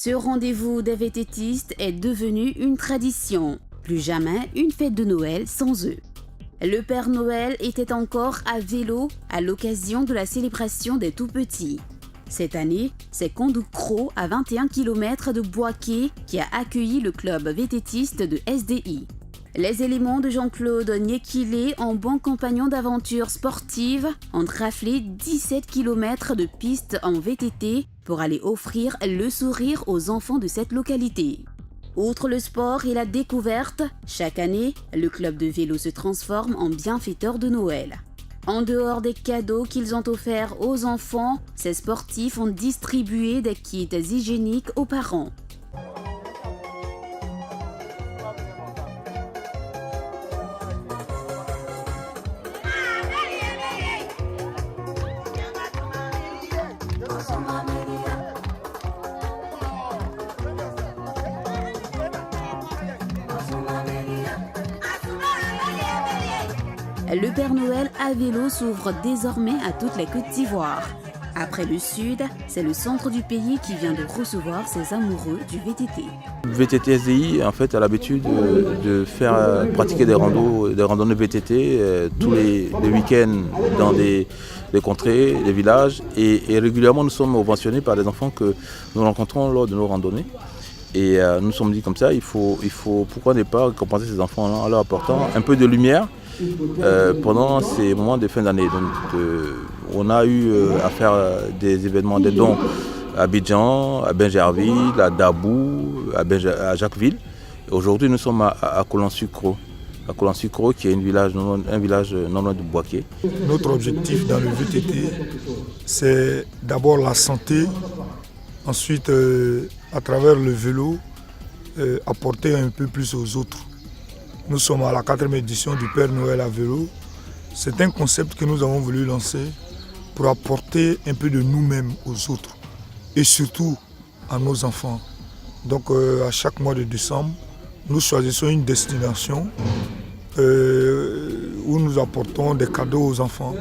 Ce rendez-vous des vététistes est devenu une tradition. Plus jamais une fête de Noël sans eux. Le Père Noël était encore à vélo à l'occasion de la célébration des tout-petits. Cette année, c'est Condoucro à 21 km de Boaké qui a accueilli le club vététiste de SDI. Les éléments de Jean-Claude Niekilé, en bon compagnon d'aventure sportive, ont raflé 17 km de pistes en VTT pour aller offrir le sourire aux enfants de cette localité. Outre le sport et la découverte, chaque année, le club de vélo se transforme en bienfaiteur de Noël. En dehors des cadeaux qu'ils ont offerts aux enfants, ces sportifs ont distribué des kits hygiéniques aux parents. Le Père Noël à vélo s'ouvre désormais à toute la Côte d'Ivoire. Après le sud, c'est le centre du pays qui vient de recevoir ses amoureux du VTT. VTT SDI en fait a l'habitude de faire pratiquer des randonnées VTT tous les week-ends dans des contrées, des villages et régulièrement nous sommes subventionnés par des enfants que nous rencontrons lors de nos randonnées. Et nous nous sommes dit comme ça, il faut pourquoi ne pas récompenser ces enfants en leur apportant un peu de lumière pendant ces moments de fin d'année. Donc on a eu à faire des événements, des dons à Abidjan, à Bingerville, à Dabou, à Jacquesville. Aujourd'hui nous sommes à Colan-Sucro. À Colan-Sucro qui est un village non loin de Boaké. Notre objectif dans le VTT, c'est d'abord la santé, ensuite à travers le vélo, apporter un peu plus aux autres. Nous sommes à la 4e édition du Père Noël à vélo. C'est un concept que nous avons voulu lancer pour apporter un peu de nous-mêmes aux autres et surtout à nos enfants. Donc à chaque mois de décembre, nous choisissons une destination où nous apportons des cadeaux aux enfants.